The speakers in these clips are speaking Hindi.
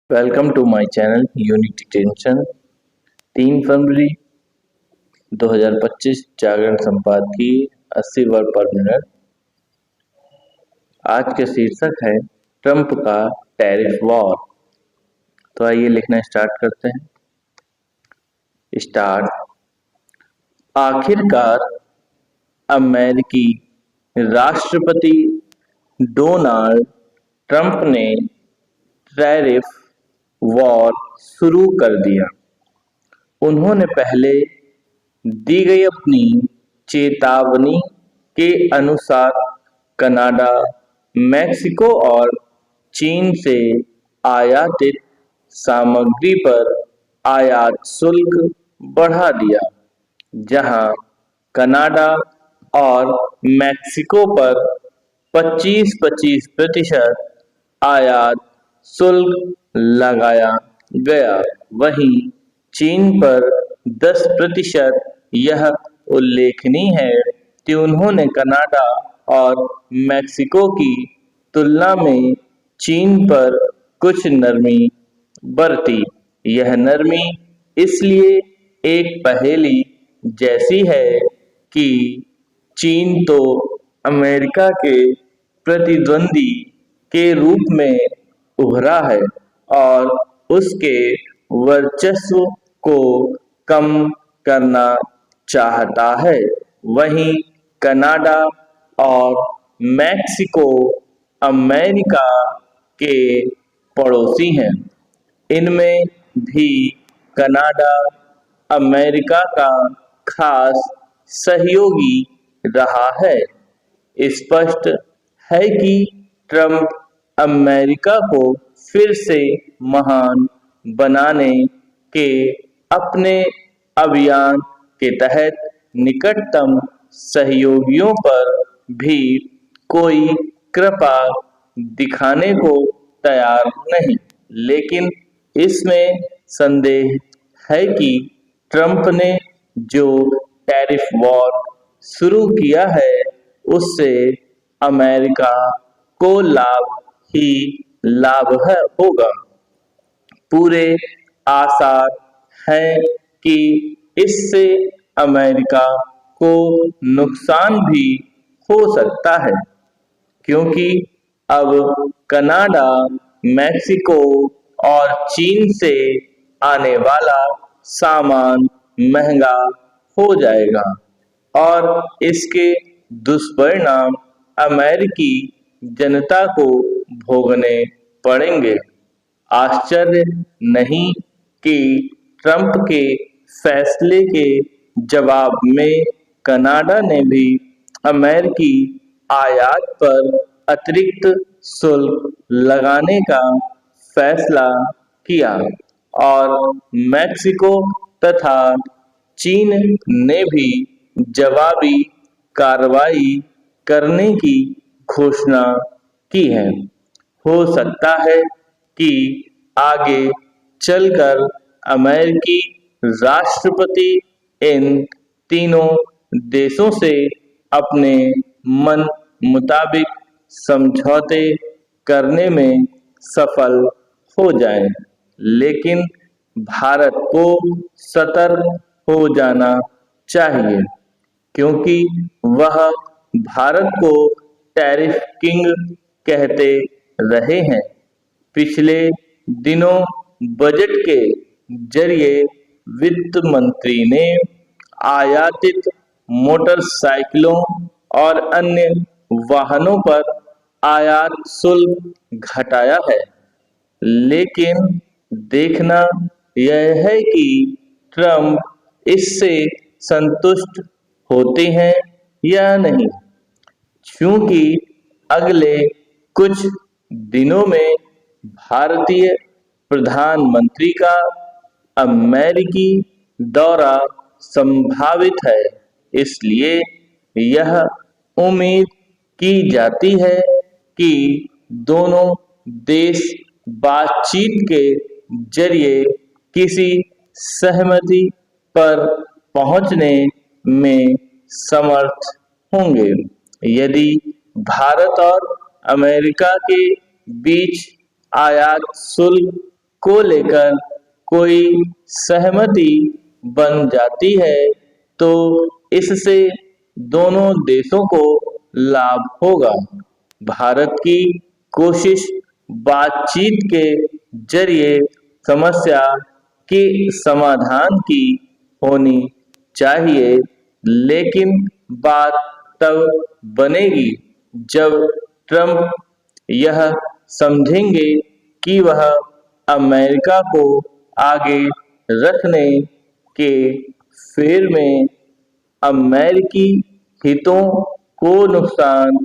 Welcome to my channel unity tension. 3 फरवरी 2025 जागरण संपादकीय 80 वर्ड पर मिनट। आज के शीर्षक है ट्रंप का टैरिफ वॉर। तो आइए लिखना स्टार्ट करते हैं। स्टार्ट। आखिरकार अमेरिकी राष्ट्रपति डोनाल्ड ट्रंप ने टैरिफ वॉर शुरू कर दिया। उन्होंने पहले दी गई अपनी चेतावनी के अनुसार कनाडा, मेक्सिको और चीन से आयातित सामग्री पर आयात शुल्क बढ़ा दिया, जहां कनाडा और मेक्सिको पर 25-25% आयात शुल्क लगाया गया। वहीं चीन पर 10%। यह उल्लेखनीय है कि उन्होंने कनाडा और मेक्सिको की तुलना में चीन पर कुछ नरमी बरती। यह नरमी इसलिए एक पहेली जैसी है कि चीन तो अमेरिका के प्रतिद्वंदी के रूप में उभरा है और उसके वर्चस्व को कम करना चाहता है। वहीं कनाडा और मेक्सिको अमेरिका के पड़ोसी हैं। इनमें भी कनाडा अमेरिका का खास सहयोगी रहा है। स्पष्ट है कि ट्रंप अमेरिका को फिर से महान बनाने के अपने अभियान के तहत निकटतम सहयोगियों पर भी कोई कृपा दिखाने को तैयार नहीं। लेकिन इसमें संदेह है कि ट्रंप ने जो टैरिफ वॉर शुरू किया है उससे अमेरिका को लाभ ही लाभ होगा। पूरे आसार हैं कि इससे अमेरिका को नुकसान भी हो सकता है, क्योंकि अब कनाडा, मेक्सिको और चीन से आने वाला सामान महंगा हो जाएगा और इसके दुष्परिणाम अमेरिकी जनता को भोगने पड़ेंगे। आश्चर्य नहीं कि ट्रंप के फैसले के जवाब में कनाडा ने भी अमेरिकी आयात पर अतिरिक्त शुल्क लगाने का फैसला किया और मेक्सिको तथा चीन ने भी जवाबी कार्रवाई करने की घोषणा की है। हो सकता है कि आगे चलकर अमेरिकी राष्ट्रपति इन तीनों देशों से अपने मन मुताबिक समझौते करने में सफल हो जाएं, लेकिन भारत को सतर्क हो जाना चाहिए, क्योंकि वह भारत को टैरिफ किंग कहते रहे हैं। पिछले दिनों बजट के जरिए वित्त मंत्री ने आयातित मोटरसाइकिलों और अन्य वाहनों पर आयात शुल्क घटाया है। लेकिन देखना यह है कि ट्रंप इससे संतुष्ट होते हैं या नहीं, क्योंकि अगले कुछ दिनों में भारतीय प्रधानमंत्री का अमेरिकी दौरा संभावित है। इसलिए यह उम्मीद की जाती है कि दोनों देश बातचीत के जरिए किसी सहमति पर पहुंचने में समर्थ होंगे। यदि भारत और अमेरिका के बीच आयात शुल्क को लेकर कोई सहमति बन जाती है तो इससे दोनों देशों को लाभ होगा। भारत की कोशिश बातचीत के जरिए समस्या के समाधान की होनी चाहिए, लेकिन बात तब बनेगी जब ट्रंप यह समझेंगे कि वह अमेरिका को आगे रखने के फेर में अमेरिकी हितों को नुकसान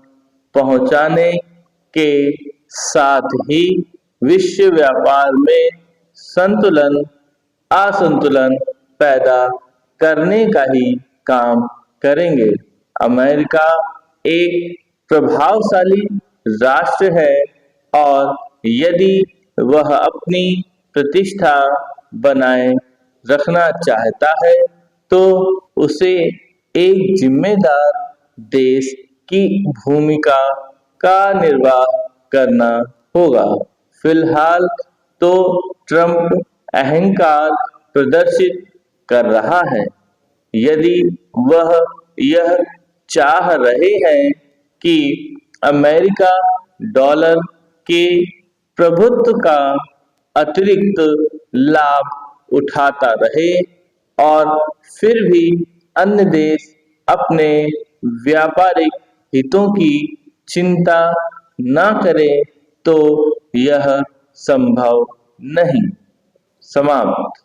पहुंचाने के साथ ही विश्व व्यापार में संतुलन असंतुलन पैदा करने का ही काम करेंगे। अमेरिका एक प्रभावशाली राष्ट्र है और यदि वह अपनी प्रतिष्ठा बनाए रखना चाहता है तो उसे एक जिम्मेदार देश की भूमिका का निर्वाह करना होगा। फिलहाल तो ट्रंप अहंकार प्रदर्शित कर रहा है। यदि वह यह चाह रहे हैं कि अमेरिका डॉलर के प्रभुत्व का अतिरिक्त लाभ उठाता रहे और फिर भी अन्य देश अपने व्यापारिक हितों की चिंता न करें तो यह संभव नहीं। समाप्त।